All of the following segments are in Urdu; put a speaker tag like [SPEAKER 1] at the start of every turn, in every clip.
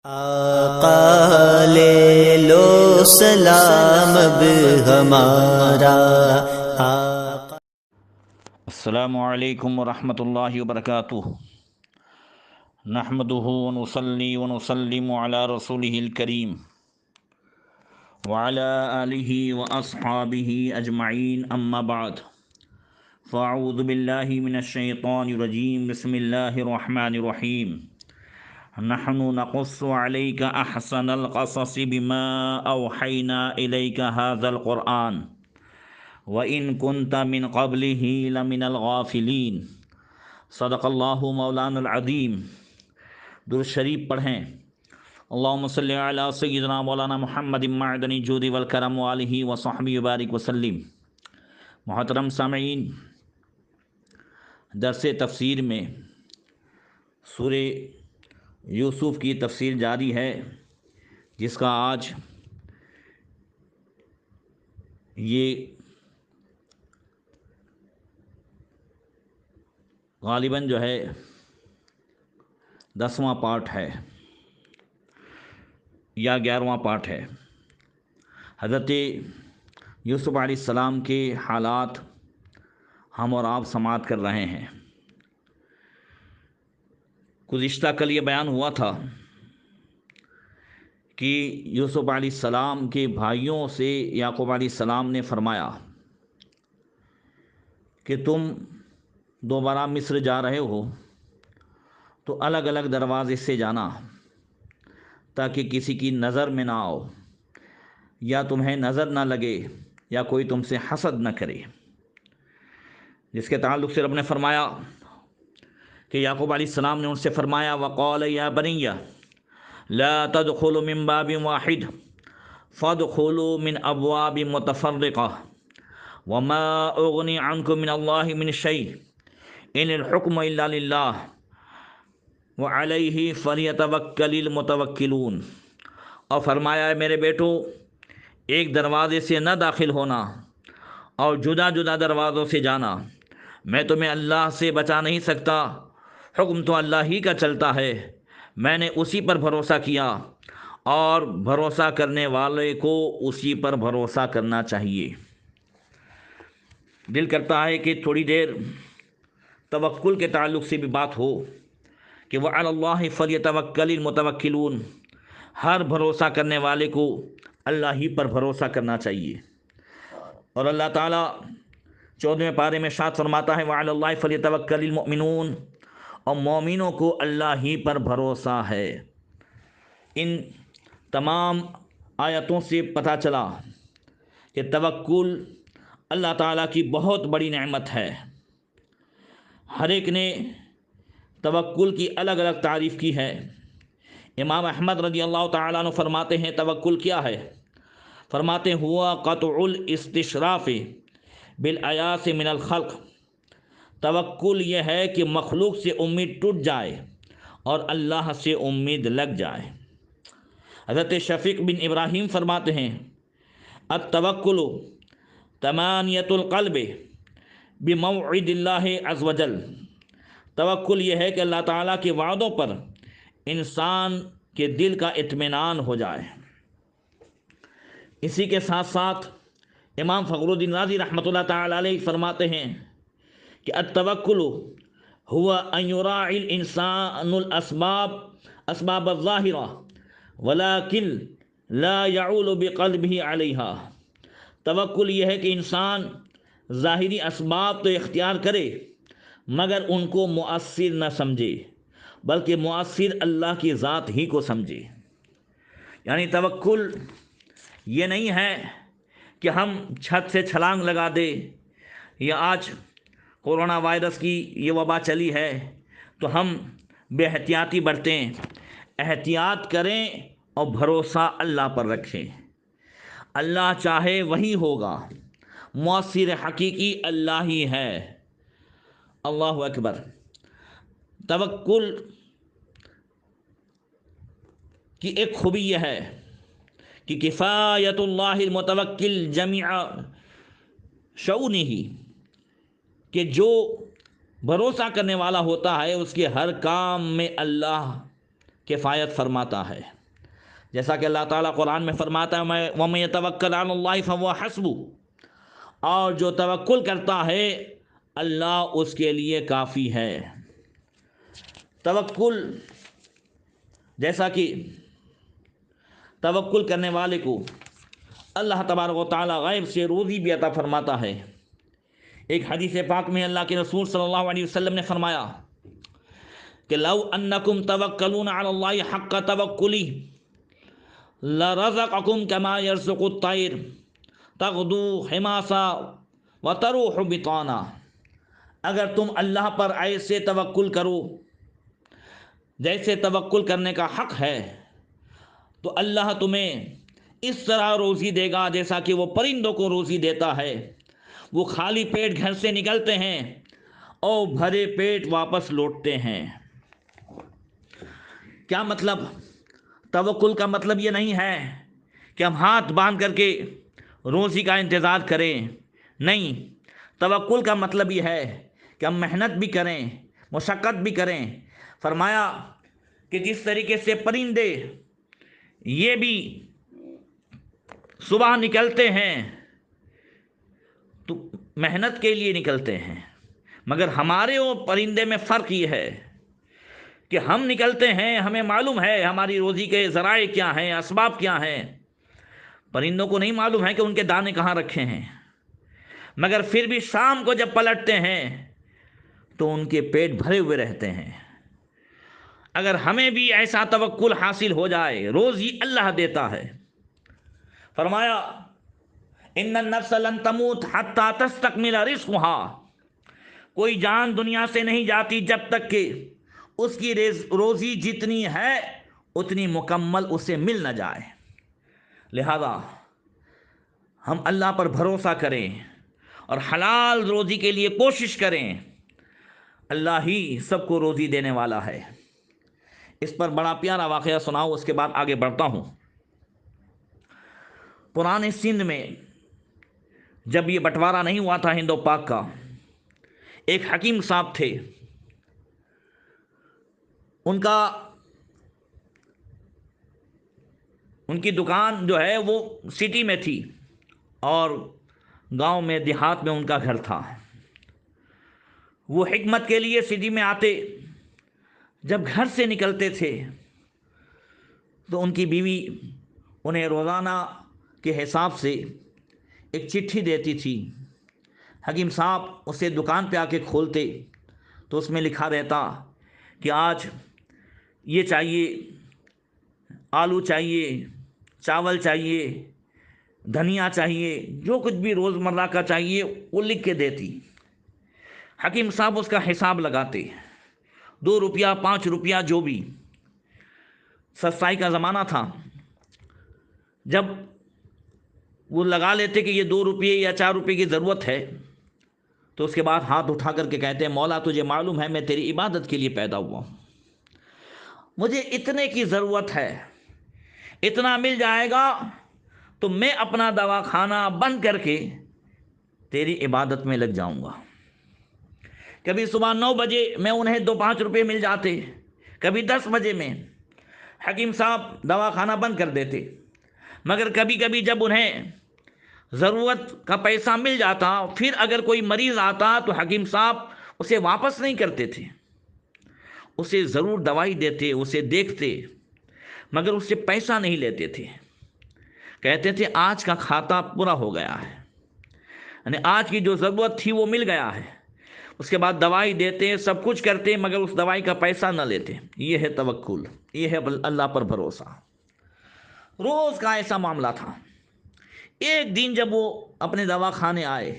[SPEAKER 1] آقا لے لو سلام اب ہمارا آقا۔
[SPEAKER 2] السلام علیکم ورحمۃ اللہ وبرکاتہ۔ نحمدہ ونصلی ونسلم علی رسولہ الکریم وعلی آلہ واصحابہ اجمعین، اما بعد فاعوذ باللہ من الشیطان الرجیم، بسم اللہ الرحمن الرحیم۔ نحن نقص علیک احسن القصص بما اوحینا الیک ھذا القرآن وَإِن كُنْتَ مِن قَبْلِهِ لَمِنَ الْغَافِلِينَ۔ صدق اللہ مولانا العظیم۔ درود شریف پڑھیں۔ اللہم صلی علی سیدنا مولانا محمد معدن الجود والکرم وآلہ وصحبہ وبارک وسلم۔ محترم سامعین، درس تفسیر میں سورہ یوسف کی تفسیر جاری ہے، جس کا آج یہ غالباً جو ہے 10واں پارٹ ہے یا 11واں پارٹ ہے۔ حضرت یوسف علیہ السلام کے حالات ہم اور آپ سماعت کر رہے ہیں۔ گزشتہ کل یہ بیان ہوا تھا کہ یوسف علیہ السلام کے بھائیوں سے یعقوب علیہ السلام نے فرمایا کہ تم دوبارہ مصر جا رہے ہو تو الگ الگ دروازے سے جانا، تاکہ کسی کی نظر میں نہ آؤ، یا تمہیں نظر نہ لگے، یا کوئی تم سے حسد نہ کرے۔ جس کے تعلق سے رب نے فرمایا کہ یعقوب علیہ السلام نے ان سے فرمایا وقال یا بنی لا تدخلوا من باب واحد فادخلوا من ابواب متفرقہ وما اغنی عنکم من اللہ من شیء ان الحکم الا للہ وعلیہ فلیتوکل المتوکلون۔ اور فرمایا، میرے بیٹو، ایک دروازے سے نہ داخل ہونا اور جدا جدا دروازوں سے جانا۔ میں تمہیں اللہ سے بچا نہیں سکتا، حکم تو اللہ ہی کا چلتا ہے، میں نے اسی پر بھروسہ کیا، اور بھروسہ کرنے والے کو اسی پر بھروسہ کرنا چاہیے۔ دل کرتا ہے کہ تھوڑی دیر توکل کے تعلق سے بھی بات ہو کہ وعلی اللہ فلیتوکل المتوکلون، ہر بھروسہ کرنے والے کو اللہ ہی پر بھروسہ کرنا چاہیے۔ اور اللہ تعالیٰ 14ویں پارے میں ارشاد فرماتا ہے وعلی اللہ فلیتوکل المؤمنون، اور مومنوں کو اللہ ہی پر بھروسہ ہے۔ ان تمام آیتوں سے پتہ چلا کہ توکل اللہ تعالیٰ کی بہت بڑی نعمت ہے۔ ہر ایک نے توکل کی الگ الگ تعریف کی ہے۔ امام احمد رضی اللہ تعالیٰ عنہ فرماتے ہیں توکل کیا ہے؟ فرماتے ہیں ہوا قطع الاستشراف بالایاس من الخلق۔ توکل یہ ہے کہ مخلوق سے امید ٹوٹ جائے اور اللہ سے امید لگ جائے۔ حضرت شفیق بن ابراہیم فرماتے ہیں التوکل تمانیۃ القلب بموعد اللہ عز وجل۔ توکل یہ ہے کہ اللہ تعالیٰ کے وعدوں پر انسان کے دل کا اطمینان ہو جائے۔ اسی کے ساتھ ساتھ امام فخر الدین رازی رحمۃ اللہ تعالی علیہ فرماتے ہیں کہ التوکل ہوا ان یراعی الانسان اسباب الظاہرہ ولکن لا یعول بقلبہ علیہا۔ توکل یہ ہے کہ انسان ظاہری اسباب تو اختیار کرے مگر ان کو مؤثر نہ سمجھے، بلکہ مؤثر اللہ کی ذات ہی کو سمجھے۔ یعنی توکل یہ نہیں ہے کہ ہم چھت سے چھلانگ لگا دیں، یا آج کورونا وائرس کی یہ وبا چلی ہے تو ہم بے احتیاطی برتیں۔ احتیاط کریں اور بھروسہ اللہ پر رکھیں۔ اللہ چاہے وہی ہوگا، مؤثر حقیقی اللہ ہی ہے۔ اللہ اکبر۔ توکل کی ایک خوبی یہ ہے کہ کفایت اللہ المتوکل جمیع شؤنہ، کہ جو بھروسہ کرنے والا ہوتا ہے اس کے ہر کام میں اللہ کفایت فرماتا ہے، جیسا کہ اللہ تعالیٰ قرآن میں فرماتا ہے وَمَن يَتَوَكَّلْ عَلَى اللَّهِ فَهُوَ حَسْبُهُ، اور جو توکل کرتا ہے اللہ اس کے لیے کافی ہے۔ توکل، جیسا کہ توکل کرنے والے کو اللہ تبارک و تعالیٰ غیب سے روزی بھی عطا فرماتا ہے۔ ایک حدیث پاک میں اللہ کے رسول صلی اللہ علیہ وسلم نے فرمایا کہ لو انکم توکلون علی اللہ حق توکلی لرزقکم کما یرزق الطیر تغدو حماسا وتروح بطانا، اگر تم اللہ پر ایسے توکل کرو جیسے توکل کرنے کا حق ہے تو اللہ تمہیں اس طرح روزی دے گا جیسا کہ وہ پرندوں کو روزی دیتا ہے، وہ خالی پیٹ گھر سے نکلتے ہیں اور بھرے پیٹ واپس لوٹتے ہیں۔ کیا مطلب؟ توکل کا مطلب یہ نہیں ہے کہ ہم ہاتھ باندھ کر کے روزی کا انتظار کریں، نہیں، توکل کا مطلب یہ ہے کہ ہم محنت بھی کریں، مشقت بھی کریں۔ فرمایا کہ جس طریقے سے پرندے یہ بھی صبح نکلتے ہیں تو محنت کے لیے نکلتے ہیں، مگر ہمارے اور پرندے میں فرق یہ ہے کہ ہم نکلتے ہیں، ہمیں معلوم ہے ہماری روزی کے ذرائع کیا ہیں، اسباب کیا ہیں، پرندوں کو نہیں معلوم ہے کہ ان کے دانے کہاں رکھے ہیں، مگر پھر بھی شام کو جب پلٹتے ہیں تو ان کے پیٹ بھرے ہوئے رہتے ہیں۔ اگر ہمیں بھی ایسا توکل حاصل ہو جائے، روزی اللہ دیتا ہے۔ فرمایا ان النفس لن تموت حتی تستکمل رزقها، کوئی جان دنیا سے نہیں جاتی جب تک کہ اس کی روزی جتنی ہے اتنی مکمل اسے مل نہ جائے۔ لہذا ہم اللہ پر بھروسہ کریں اور حلال روزی کے لیے کوشش کریں، اللہ ہی سب کو روزی دینے والا ہے۔ اس پر بڑا پیارا واقعہ سناؤ، اس کے بعد آگے بڑھتا ہوں۔ پرانے سندھ میں جب یہ بٹوارا نہیں ہوا تھا ہند و پاک کا، ایک حکیم صاحب تھے، ان کی دکان جو ہے وہ سٹی میں تھی اور گاؤں میں دیہات میں ان کا گھر تھا۔ وہ حکمت کے لیے سٹی میں آتے، جب گھر سے نکلتے تھے تو ان کی بیوی انہیں روزانہ کے حساب سے ایک چٹھی دیتی تھی۔ حکیم صاحب اسے دکان پہ آ کے کھولتے تو اس میں لکھا رہتا کہ آج یہ چاہیے، آلو چاہیے، چاول چاہیے، دھنیا چاہیے، جو کچھ بھی روزمرہ کا چاہیے وہ لکھ کے دیتی۔ حکیم صاحب اس کا حساب لگاتے، 2 روپیہ 5 روپیہ جو بھی، سستائی کا زمانہ تھا، جب وہ لگا لیتے کہ یہ 2 روپیے یا 4 روپے کی ضرورت ہے تو اس کے بعد ہاتھ اٹھا کر کے کہتے ہیں مولا تجھے معلوم ہے میں تیری عبادت کے لیے پیدا ہوا ہوں، مجھے اتنے کی ضرورت ہے، اتنا مل جائے گا تو میں اپنا دواخانہ بند کر کے تیری عبادت میں لگ جاؤں گا۔ کبھی صبح 9 بجے میں انہیں 2-5 روپے مل جاتے، کبھی 10 بجے میں حکیم صاحب دواخانہ بند کر دیتے، مگر کبھی کبھی جب انہیں ضرورت کا پیسہ مل جاتا، پھر اگر کوئی مریض آتا تو حکیم صاحب اسے واپس نہیں کرتے تھے، اسے ضرور دوائی دیتے، اسے دیکھتے، مگر اس سے پیسہ نہیں لیتے تھے۔ کہتے تھے آج کا کھاتا پورا ہو گیا ہے، یعنی آج کی جو ضرورت تھی وہ مل گیا ہے۔ اس کے بعد دوائی دیتے، سب کچھ کرتے، مگر اس دوائی کا پیسہ نہ لیتے۔ یہ ہے توکل، یہ ہے اللہ پر بھروسہ۔ روز کا ایسا معاملہ تھا۔ ایک دن جب وہ اپنے دواخانے آئے،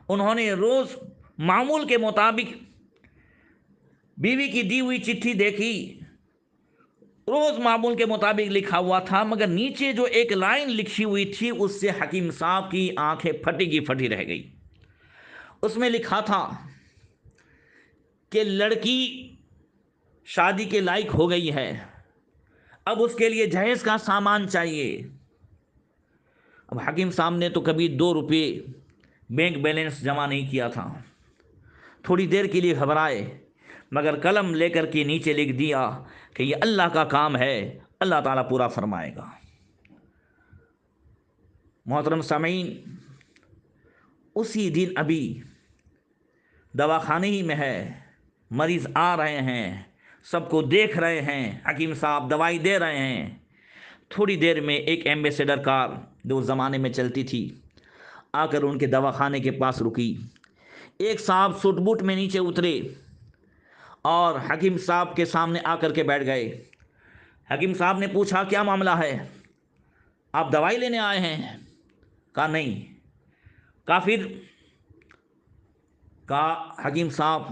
[SPEAKER 2] انہوں نے روز معمول کے مطابق بیوی کی دی ہوئی چٹھی دیکھی، روز معمول کے مطابق لکھا ہوا تھا، مگر نیچے جو ایک لائن لکھی ہوئی تھی اس سے حکیم صاحب کی آنکھیں پھٹی کی پھٹی رہ گئی۔ اس میں لکھا تھا کہ لڑکی شادی کے لائق ہو گئی ہے، اب اس کے لیے جہیز کا سامان چاہیے۔ اب حکیم صاحب نے تو کبھی 2 روپے بینک بیلنس جمع نہیں کیا تھا، تھوڑی دیر کے لیے گھبرائے، مگر قلم لے کر کے نیچے لکھ دیا کہ یہ اللہ کا کام ہے، اللہ تعالیٰ پورا فرمائے گا۔ محترم سامعین، اسی دن ابھی دواخانے ہی میں ہے، مریض آ رہے ہیں، سب کو دیکھ رہے ہیں، حکیم صاحب دوائی دے رہے ہیں۔ تھوڑی دیر میں ایک ایمبیسیڈر کار جو اس زمانے میں چلتی تھی آ کر ان کے دواخانے کے پاس رکی۔ ایک صاحب سوٹ بوٹ میں نیچے اترے اور حکیم صاحب کے سامنے آ کر کے بیٹھ گئے۔ حکیم صاحب نے پوچھا کیا معاملہ ہے، آپ دوائی لینے آئے ہیں؟ کہا نہیں۔ کہا پھر؟ کہا حکیم صاحب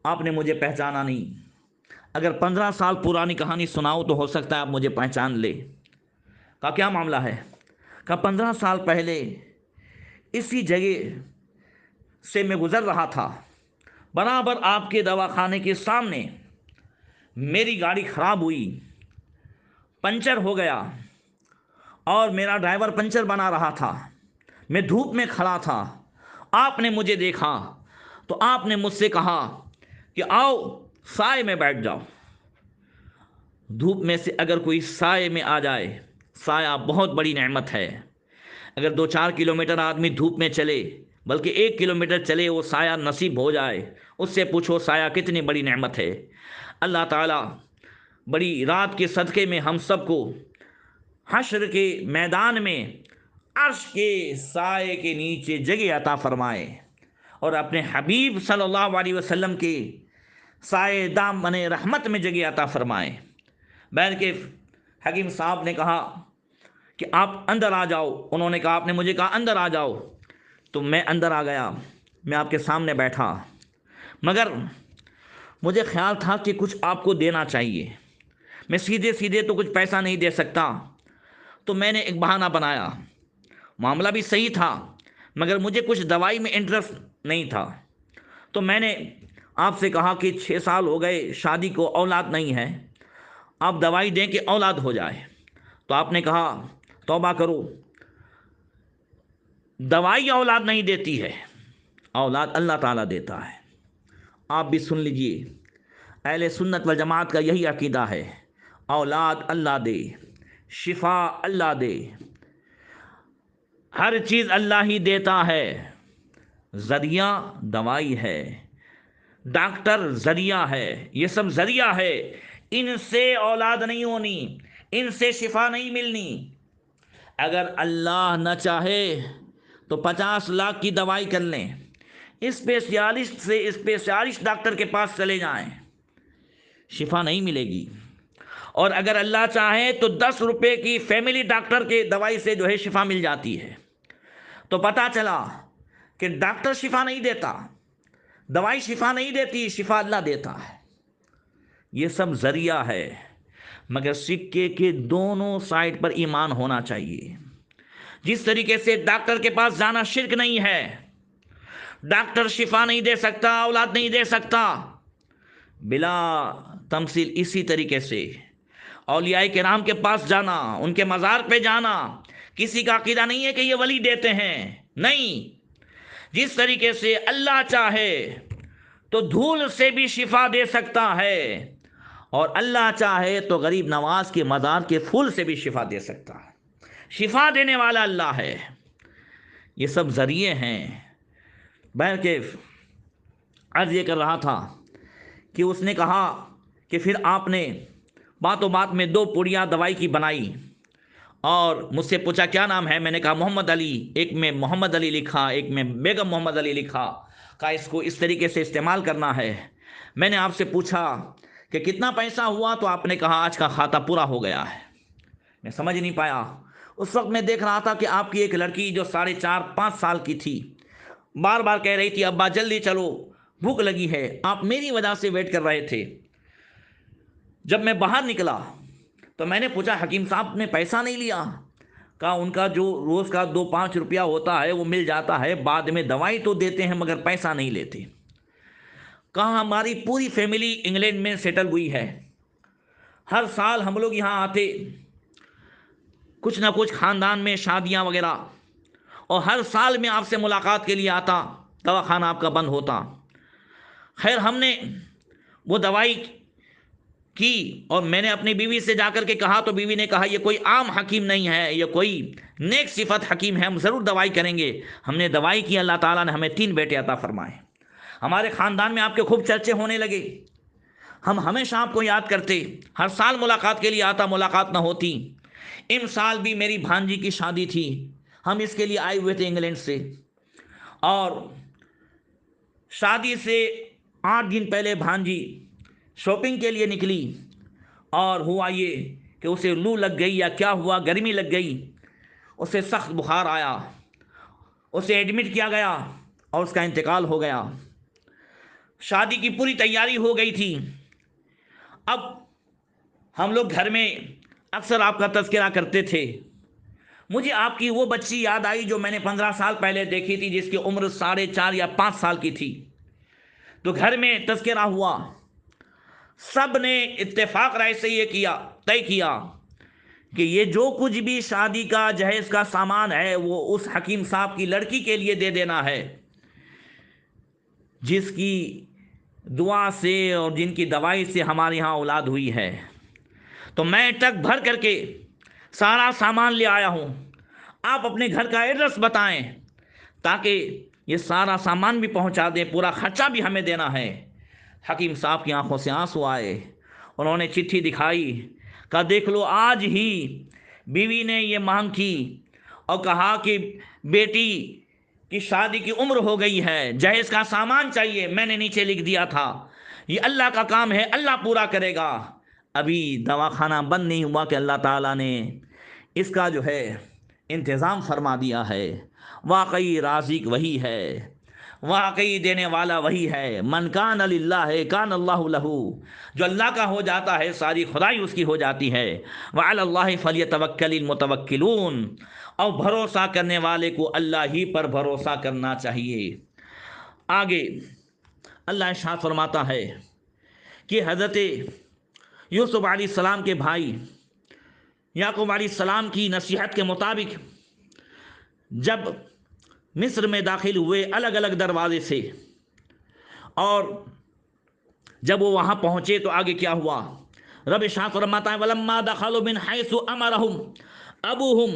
[SPEAKER 2] آپ نے مجھے پہچانا نہیں، اگر 15 سال پرانی کہانی سناؤ تو ہو سکتا ہے آپ مجھے پہچان لے۔ کہا کیا معاملہ ہے؟ کہا 15 سال پہلے اسی جگہ سے میں گزر رہا تھا، برابر آپ کے دواخانے کے سامنے میری گاڑی خراب ہوئی، پنچر ہو گیا اور میرا ڈرائیور پنچر بنا رہا تھا، میں دھوپ میں کھڑا تھا، آپ نے مجھے دیکھا تو آپ نے مجھ سے کہا کہ آؤ سائے میں بیٹھ جاؤ۔ دھوپ میں سے اگر کوئی سائے میں آ جائے، سایہ بہت بڑی نعمت ہے۔ اگر 2-4 کلومیٹر آدمی دھوپ میں چلے، بلکہ 1 کلومیٹر چلے، وہ سایہ نصیب ہو جائے، اس سے پوچھو سایہ کتنی بڑی نعمت ہے۔ اللہ تعالیٰ بڑی رات کے صدقے میں ہم سب کو حشر کے میدان میں عرش کے سائے کے نیچے جگہ عطا فرمائے اور اپنے حبیب صلی اللہ علیہ وسلم کے سائے دامن رحمت میں جگہ عطا فرمائے۔ بلکہ حکیم صاحب نے کہا کہ آپ اندر آ جاؤ، انہوں نے کہا، آپ نے مجھے کہا اندر آ جاؤ، تو میں اندر آ گیا، میں آپ کے سامنے بیٹھا، مگر مجھے خیال تھا کہ کچھ آپ کو دینا چاہیے، میں سیدھے سیدھے تو کچھ پیسہ نہیں دے سکتا، تو میں نے ایک بہانہ بنایا۔ معاملہ بھی صحیح تھا مگر مجھے کچھ دوائی میں انٹرسٹ نہیں تھا، تو میں نے آپ سے کہا کہ 6 سال ہو گئے شادی کو، اولاد نہیں ہے، آپ دوائی دیں کہ اولاد ہو جائے۔ تو آپ نے کہا توبہ کرو، دوائی اولاد نہیں دیتی ہے، اولاد اللہ تعالیٰ دیتا ہے۔ آپ بھی سن لیجئے، اہل سنت والجماعت کا یہی عقیدہ ہے، اولاد اللہ دے، شفا اللہ دے، ہر چیز اللہ ہی دیتا ہے، ذریعہ دوائی ہے، ڈاکٹر ذریعہ ہے، یہ سب ذریعہ ہے، ان سے اولاد نہیں ہونی، ان سے شفا نہیں ملنی۔ اگر اللہ نہ چاہے تو 50 لاکھ کی دوائی کر لیں، اسپیشلسٹ ڈاکٹر کے پاس چلے جائیں، شفا نہیں ملے گی۔ اور اگر اللہ چاہے تو 10 روپے کی فیملی ڈاکٹر کے دوائی سے جو ہے شفا مل جاتی ہے۔ تو پتہ چلا کہ ڈاکٹر شفا نہیں دیتا، دوائی شفا نہیں دیتی، شفا اللہ دیتا ہے۔ یہ سب ذریعہ ہے، مگر سکے کے دونوں سائڈ پر ایمان ہونا چاہیے۔ جس طریقے سے ڈاکٹر کے پاس جانا شرک نہیں ہے، ڈاکٹر شفا نہیں دے سکتا، اولاد نہیں دے سکتا، بلا تمثیل اسی طریقے سے اولیاء کرام کے پاس جانا، ان کے مزار پہ جانا، کسی کا عقیدہ نہیں ہے کہ یہ ولی دیتے ہیں، نہیں۔ جس طریقے سے اللہ چاہے تو دھول سے بھی شفا دے سکتا ہے، اور اللہ چاہے تو غریب نواز کے مزار کے پھول سے بھی شفا دے سکتا ہے۔ شفا دینے والا اللہ ہے، یہ سب ذریعے ہیں۔ بہرکیف عرض یہ کر رہا تھا کہ اس نے کہا کہ پھر آپ نے باتوں بات میں 2 پوڑیاں دوائی کی بنائی اور مجھ سے پوچھا کیا نام ہے، میں نے کہا محمد علی، ایک میں محمد علی لکھا، ایک میں بیگم محمد علی لکھا، کہا اس کو اس طریقے سے استعمال کرنا ہے۔ میں نے آپ سے پوچھا کہ کتنا پیسہ ہوا، تو آپ نے کہا آج کا کھاتا پورا ہو گیا ہے۔ میں سمجھ نہیں پایا، اس وقت میں دیکھ رہا تھا کہ آپ کی ایک لڑکی جو 4.5-5 سال کی تھی بار بار کہہ رہی تھی ابا جلدی چلو بھوک لگی ہے، آپ میری وجہ سے ویٹ کر رہے تھے۔ جب میں باہر نکلا تو میں نے پوچھا حکیم صاحب نے پیسہ نہیں لیا؟ کہا ان کا جو روز کا 2-5 روپیہ ہوتا ہے وہ مل جاتا ہے، بعد میں دوائی تو دیتے ہیں مگر پیسہ نہیں لیتے۔ کہا ہماری پوری فیملی انگلینڈ میں سیٹل ہوئی ہے، ہر سال ہم لوگ یہاں آتے، کچھ نہ کچھ خاندان میں شادیاں وغیرہ، اور ہر سال میں آپ سے ملاقات کے لیے آتا، دواخانہ آپ کا بند ہوتا۔ خیر ہم نے وہ دوائی کی اور میں نے اپنی بیوی سے جا کر کے کہا تو بیوی نے کہا یہ کوئی عام حکیم نہیں ہے، یہ کوئی نیک صفت حکیم ہے، ہم ضرور دوائی کریں گے۔ ہم نے دوائی کی، اللہ تعالیٰ نے ہمیں 3 بیٹے عطا فرمائے۔ ہمارے خاندان میں آپ کے خوب چرچے ہونے لگے، ہم ہمیشہ آپ کو یاد کرتے، ہر سال ملاقات کے لیے آتا، ملاقات نہ ہوتی۔ ان سال بھی میری بھانجی کی شادی تھی، ہم اس کے لیے آئے ہوئے تھے انگلینڈ سے، اور شادی سے 8 دن پہلے بھانجی شاپنگ کے لیے نکلی، اور ہوا یہ کہ اسے لو لگ گئی یا کیا ہوا، گرمی لگ گئی، اسے سخت بخار آیا، اسے ایڈمٹ کیا گیا اور اس کا انتقال ہو گیا۔ شادی کی پوری تیاری ہو گئی تھی۔ اب ہم لوگ گھر میں اکثر آپ کا تذکرہ کرتے تھے، مجھے آپ کی وہ بچی یاد آئی جو میں نے 15 سال پہلے دیکھی تھی، جس کی عمر 4.5 یا 5 سال کی تھی۔ تو گھر میں تذکرہ ہوا، سب نے اتفاق رائے سے یہ طے کیا کہ یہ جو کچھ بھی شادی کا جہیز کا سامان ہے وہ اس حکیم صاحب کی لڑکی کے لیے دے دینا ہے، جس کی دعا سے اور جن کی دوائی سے ہمارے ہاں اولاد ہوئی ہے۔ تو میں ٹرک بھر کر کے سارا سامان لے آیا ہوں، آپ اپنے گھر کا ایڈریس بتائیں تاکہ یہ سارا سامان بھی پہنچا دیں، پورا خرچہ بھی ہمیں دینا ہے۔ حکیم صاحب کی آنکھوں سے آنسو آئے، انہوں نے چٹھی دکھائی، کہا دیکھ لو، آج ہی بیوی نے یہ مانگ کی اور کہا کہ بیٹی کی شادی کی عمر ہو گئی ہے، جہیز کا سامان چاہیے، میں نے نیچے لکھ دیا تھا یہ اللہ کا کام ہے، اللہ پورا کرے گا۔ ابھی دواخانہ بند نہیں ہوا کہ اللہ تعالیٰ نے اس کا جو ہے انتظام فرما دیا ہے۔ واقعی رازق وہی ہے، واقعی دینے والا وہی ہے۔ من کان للہ کان اللہ لہ، جو اللہ کا ہو جاتا ہے ساری خدائی اس کی ہو جاتی ہے۔ وعلی اللہ فلیتوکل المتوکلون، اور بھروسہ کرنے والے کو اللہ ہی پر بھروسہ کرنا چاہیے۔ آگے اللہ ارشاد فرماتا ہے کہ حضرت یوسف علیہ السلام کے بھائی یعقوب علیہ السلام کی نصیحت کے مطابق جب مصر میں داخل ہوئے الگ الگ دروازے سے، اور جب وہ وہاں پہنچے تو آگے کیا ہوا؟ رب ارشاد فرماتا ہے وَلَمَّا دَخَلُوا مِنْ حَيْثُ أَمَرَهُمْ أَبُوهُمْ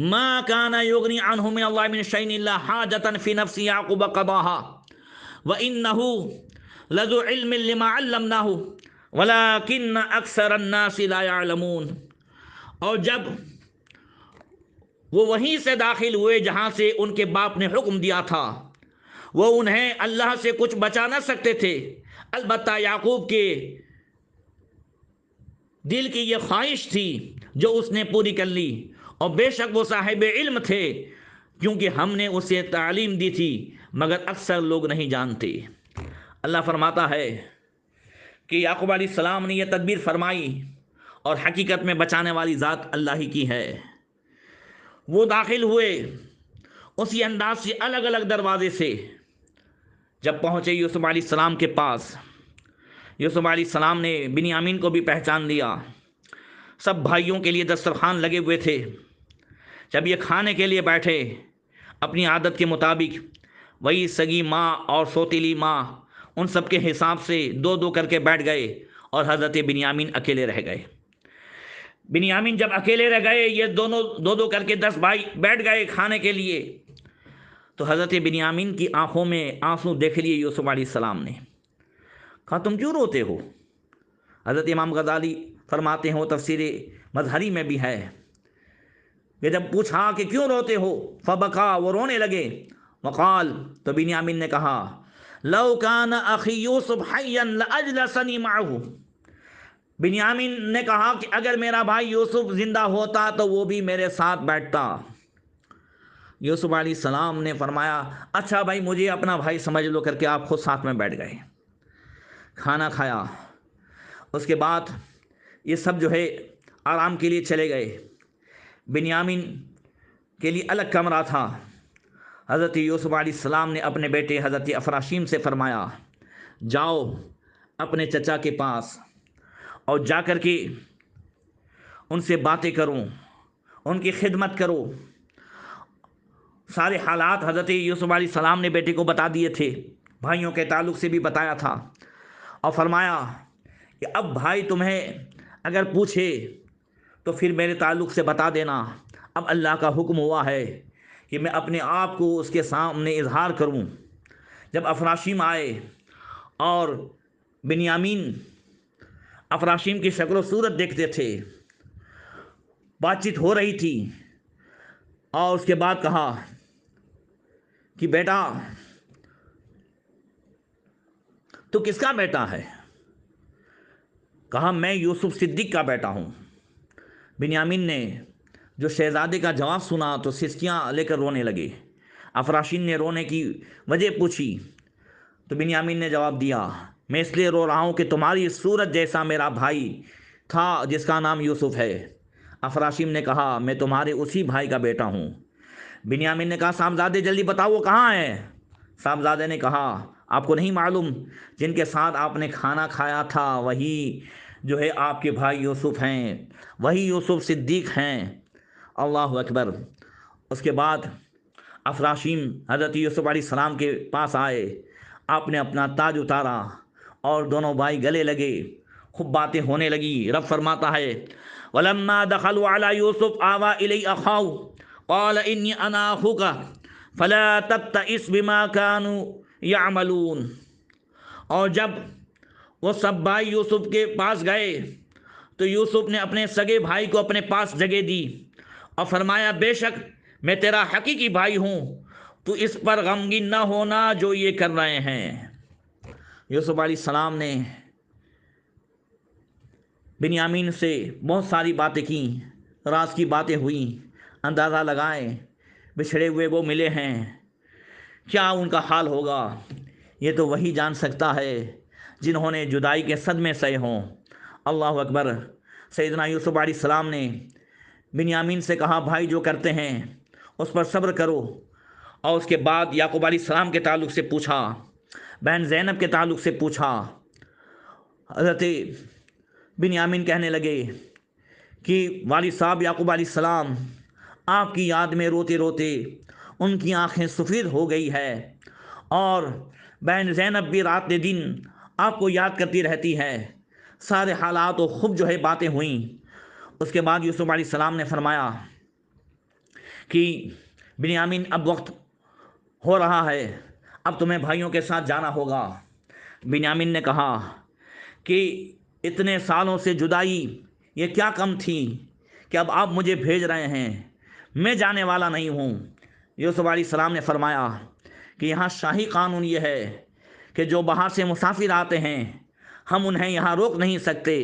[SPEAKER 2] مَا كَانَ يُغْنِي عَنْهُمْ مِنَ اللَّهِ مِنْ شَيْءٍ إِلَّا حَاجَةً فِي نَفْسِ يَعْقُوبَ قَضَاهَا وَإِنَّهُ لَذُو عِلْمٍ لِمَا عَلَّمْنَاهُ وَلَكِنَّ أَكْثَرَ النَّاسِ لَا يَعْلَمُونَ۔ اور جب وہ وہیں سے داخل ہوئے جہاں سے ان کے باپ نے حکم دیا تھا، وہ انہیں اللہ سے کچھ بچا نہ سکتے تھے، البتہ یعقوب کے دل کی یہ خواہش تھی جو اس نے پوری کر لی، اور بے شک وہ صاحب علم تھے کیونکہ ہم نے اسے تعلیم دی تھی، مگر اکثر لوگ نہیں جانتے۔ اللہ فرماتا ہے کہ یعقوب علیہ السلام نے یہ تدبیر فرمائی، اور حقیقت میں بچانے والی ذات اللہ ہی کی ہے۔ وہ داخل ہوئے اسی انداز سے الگ الگ دروازے سے، جب پہنچے یوسف علیہ السلام کے پاس، یوسف علیہ السلام نے بنیامین کو بھی پہچان لیا۔ سب بھائیوں کے لیے دسترخوان لگے ہوئے تھے۔ جب یہ کھانے کے لیے بیٹھے، اپنی عادت کے مطابق وہی سگی ماں اور سوتیلی ماں ان سب کے حساب سے 2 کر کے بیٹھ گئے، اور حضرت بنیامین اکیلے رہ گئے۔ بنیامین جب اکیلے رہ گئے، یہ دونوں 2 کر کے 10 بھائی بیٹھ گئے کھانے کے لیے، تو حضرت بنیامین کی آنکھوں میں آنسو دیکھ لیے یوسف علیہ السلام نے۔ کہا تم کیوں روتے ہو؟ حضرت امام غزالی فرماتے ہیں، وہ تفسیر مظہری میں بھی ہے کہ جب پوچھا کہ کیوں روتے ہو، فبکا، وہ رونے لگے، وقال، تو بنیامین نے کہا لو کان اخی یوسف حیا لاجلسنی معه، بنیامین نے کہا کہ اگر میرا بھائی یوسف زندہ ہوتا تو وہ بھی میرے ساتھ بیٹھتا۔ یوسف علیہ السلام نے فرمایا اچھا بھائی مجھے اپنا بھائی سمجھ لو، کر کے آپ خود ساتھ میں بیٹھ گئے، کھانا کھایا۔ اس کے بعد یہ سب جو ہے آرام کے لیے چلے گئے۔ بنیامین کے لیے الگ کمرہ تھا۔ حضرت یوسف علیہ السلام نے اپنے بیٹے حضرت افراشیم سے فرمایا جاؤ اپنے چچا کے پاس اور جا کر کے ان سے باتیں کرو، ان کی خدمت کرو۔ سارے حالات حضرت یوسف علیہ السلام نے بیٹے کو بتا دیے تھے، بھائیوں کے تعلق سے بھی بتایا تھا، اور فرمایا کہ اب بھائی تمہیں اگر پوچھے تو پھر میرے تعلق سے بتا دینا، اب اللہ کا حکم ہوا ہے کہ میں اپنے آپ کو اس کے سامنے اظہار کروں۔ جب افراشیم آئے اور بنیامین افراشیم کی شکل و صورت دیکھتے تھے، بات چیت ہو رہی تھی، اور اس کے بعد کہا کہ بیٹا تو کس کا بیٹا ہے؟ کہا میں یوسف صدیق کا بیٹا ہوں۔ بنیامین نے جو شہزادے کا جواب سنا تو سسکیاں لے کر رونے لگے۔ افراشین نے رونے کی وجہ پوچھی تو بنیامین نے جواب دیا، میں اس لیے رو رہا ہوں کہ تمہاری صورت جیسا میرا بھائی تھا جس کا نام یوسف ہے۔ افراشیم نے کہا میں تمہارے اسی بھائی کا بیٹا ہوں۔ بنیامین نے کہا صاحبزادے جلدی بتاؤ وہ کہاں ہے؟ صاحبزادے نے کہا آپ کو نہیں معلوم جن کے ساتھ آپ نے کھانا کھایا تھا وہی جو ہے آپ کے بھائی یوسف ہیں، وہی یوسف صدیق ہیں۔ اللہ اکبر۔ اس کے بعد افراشیم حضرت یوسف علیہ السلام کے پاس آئے، آپ نے اپنا تاج اتارا اور دونوں بھائی گلے لگے، خوب باتیں ہونے لگی۔ رب فرماتا ہے وَلَمَّا دَخَلُوا عَلَى يُوسُفَ آوَى إِلَيْهِ أَخَاهُ قَالَ إِنِّي أَنَا أَخُوكَ فَلَا تَبْتَئِسْ بِمَا كَانُوا يَعْمَلُونَ۔ اور جب وہ سب بھائی یوسف کے پاس گئے تو یوسف نے اپنے سگے بھائی کو اپنے پاس جگہ دی اور فرمایا بے شک میں تیرا حقیقی بھائی ہوں، تو اس پر غمگین نہ ہونا جو یہ کر رہے ہیں۔ یوسف علیہ السلام نے بنیامین سے بہت ساری باتیں کیں، راز کی باتیں ہوئیں، اندازہ لگائیں بچھڑے ہوئے وہ ملے ہیں، کیا ان کا حال ہوگا یہ تو وہی جان سکتا ہے جنہوں نے جدائی کے صدمے سہے ہوں۔ اللہ اکبر۔ سیدنا یوسف علیہ السلام نے بنیامین سے کہا بھائی جو کرتے ہیں اس پر صبر کرو، اور اس کے بعد یعقوب علیہ السلام کے تعلق سے پوچھا، بہن زینب کے تعلق سے پوچھا۔ حضرت بنیامین کہنے لگے کہ والد صاحب یعقوب علیہ السلام آپ کی یاد میں روتے روتے ان کی آنکھیں سفید ہو گئی ہے، اور بہن زینب بھی رات دن آپ کو یاد کرتی رہتی ہے۔ سارے حالات و خوب جو ہے باتیں ہوئیں۔ اس کے بعد یوسف علیہ السلام نے فرمایا کہ بنیامین اب وقت ہو رہا ہے، اب تمہیں بھائیوں کے ساتھ جانا ہوگا۔ بنیامین نے کہا کہ اتنے سالوں سے جدائی یہ کیا کم تھی کہ اب آپ مجھے بھیج رہے ہیں، میں جانے والا نہیں ہوں۔ یوسف علیہ السلام نے فرمایا کہ یہاں شاہی قانون یہ ہے کہ جو باہر سے مسافر آتے ہیں ہم انہیں یہاں روک نہیں سکتے۔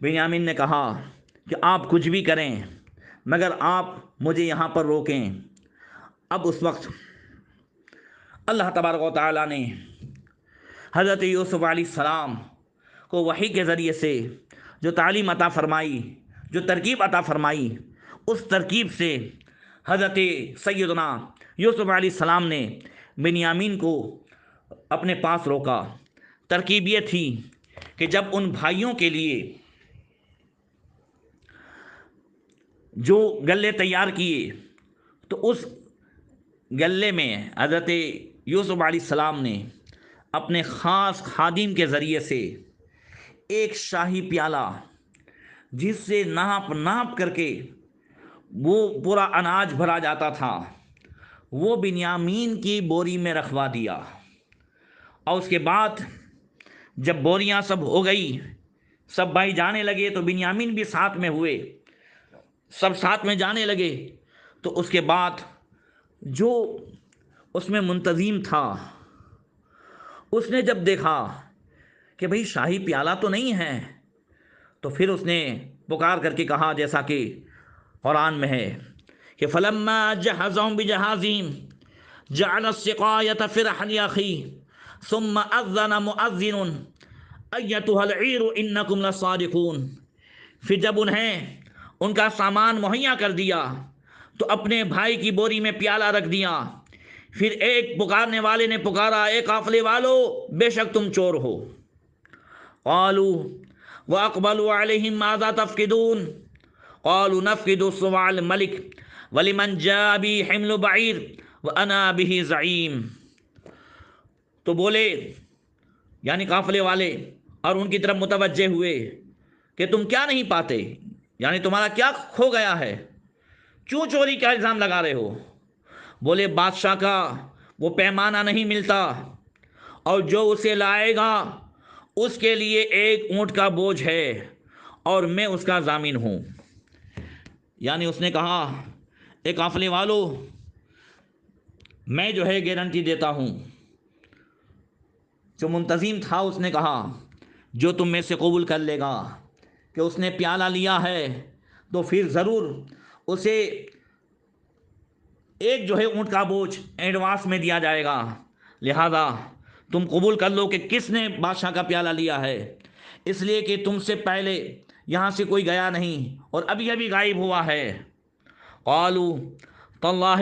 [SPEAKER 2] بنیامین نے کہا کہ آپ کچھ بھی کریں مگر آپ مجھے یہاں پر روکیں۔ اب اس وقت اللہ تبارک و تعالیٰ نے حضرت یوسف علیہ السلام کو وحی کے ذریعے سے جو تعلیم عطا فرمائی، جو ترکیب عطا فرمائی، اس ترکیب سے حضرت سیدنا یوسف علیہ السلام نے بنیامین کو اپنے پاس روکا۔ ترکیب یہ تھی کہ جب ان بھائیوں کے لیے جو گلے تیار کیے تو اس گلے میں حضرت یوسف علیہ السلام نے اپنے خاص خادم کے ذریعے سے ایک شاہی پیالہ جس سے ناپ کر کے وہ پورا اناج بھرا جاتا تھا وہ بنیامین کی بوری میں رکھوا دیا، اور اس کے بعد جب بوریاں سب ہو گئی، سب بھائی جانے لگے تو بنیامین بھی ساتھ میں ہوئے، سب ساتھ میں جانے لگے۔ تو اس کے بعد جو اس میں منتظم تھا اس نے جب دیکھا کہ بھئی شاہی پیالہ تو نہیں ہے، تو پھر اس نے پکار کر کے کہا جیسا کہ قرآن میں ہے کہ فَلَمَّا جَهَّزَهُم بِجَهَازِهِمْ جَعَلَ السِّقَایَةَ فِي رَحْلِ أَخِيهِ ثُمَّ أَذَّنَ مُؤَذِّنٌ أَيَّتُهَا الْعِيرُ إِنَّكُمْ لَصَادِقُونَ۔ پھر جب انہیں ان کا سامان مہیا کر دیا تو اپنے بھائی کی بوری میں پیالہ رکھ دیا، پھر ایک پکارنے والے نے پکارا اے قافلے والو بے شک تم چور ہو۔ قالوا وَأَقْبَلُوا عَلَيْهِمْ مَاذَا تَفْقِدُونَ قالوا نَفْقِدُ صُوَاعَ الْمَلِكِ وَلِمَنْ جَاءَ بِهِ حِمْلُ بَعِيرٍ وَأَنَا بِهِ زَعِيمٌ۔ تو بولے یعنی قافلے والے، اور ان کی طرف متوجہ ہوئے کہ تم کیا نہیں پاتے، یعنی تمہارا کیا کھو گیا ہے، کیوں چوری کا الزام لگا رہے ہو؟ بولے بادشاہ کا وہ پیمانہ نہیں ملتا، اور جو اسے لائے گا اس کے لیے ایک اونٹ کا بوجھ ہے، اور میں اس کا ضامن ہوں۔ یعنی اس نے کہا اے قافلے والو، میں جو ہے گارنٹی دیتا ہوں۔ جو منتظم تھا اس نے کہا جو تم میں سے قبول کر لے گا کہ اس نے پیالہ لیا ہے تو پھر ضرور اسے ایک جو ہے اونٹ کا بوجھ ایڈوانس میں دیا جائے گا، لہذا تم قبول کر لو کہ کس نے بادشاہ کا پیالہ لیا ہے، اس لیے کہ تم سے پہلے یہاں سے کوئی گیا نہیں اور ابھی ابھی غائب ہوا ہے۔ قالوا تاللہ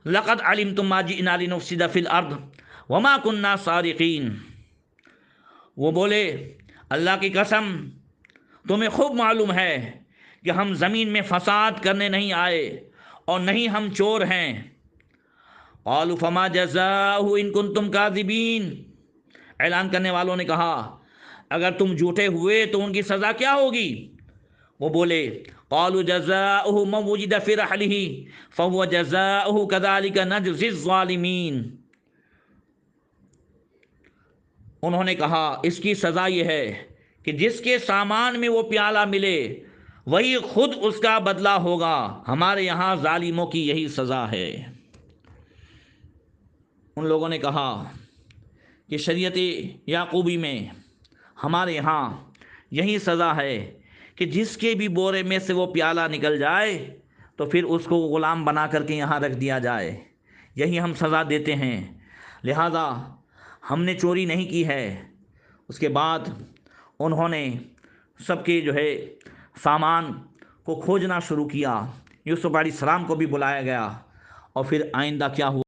[SPEAKER 2] لقد علمتم ما جئنا لنفسد فی الارض وما کننا سارقین۔ وہ بولے اللہ کی قسم تمہیں خوب معلوم ہے کہ ہم زمین میں فساد کرنے نہیں آئے اور نہیں ہم چور ہیں۔ قالوا فما جزاؤہ ان کنتم کاذبین۔ اعلان کرنے والوں نے کہا اگر تم جھوٹے ہوئے تو ان کی سزا کیا ہوگی؟ وہ بولے قالوا جزاؤہ من وجد فی رحلہ فہو جزاؤہ کذالک نجزی الظالمین۔ انہوں نے کہا اس کی سزا یہ ہے کہ جس کے سامان میں وہ پیالہ ملے وہی خود اس کا بدلہ ہوگا، ہمارے یہاں ظالموں کی یہی سزا ہے۔ ان لوگوں نے کہا کہ شریعت یعقوبی میں ہمارے یہاں یہی سزا ہے کہ جس کے بھی بورے میں سے وہ پیالہ نکل جائے تو پھر اس کو غلام بنا کر کے یہاں رکھ دیا جائے، یہی ہم سزا دیتے ہیں، لہذا ہم نے چوری نہیں کی ہے۔ اس کے بعد انہوں نے سب کے جو ہے سامان کو کھوجنا شروع کیا۔ یوسف علیہ السلام کو بھی بلایا گیا، اور پھر آئندہ کیا ہوا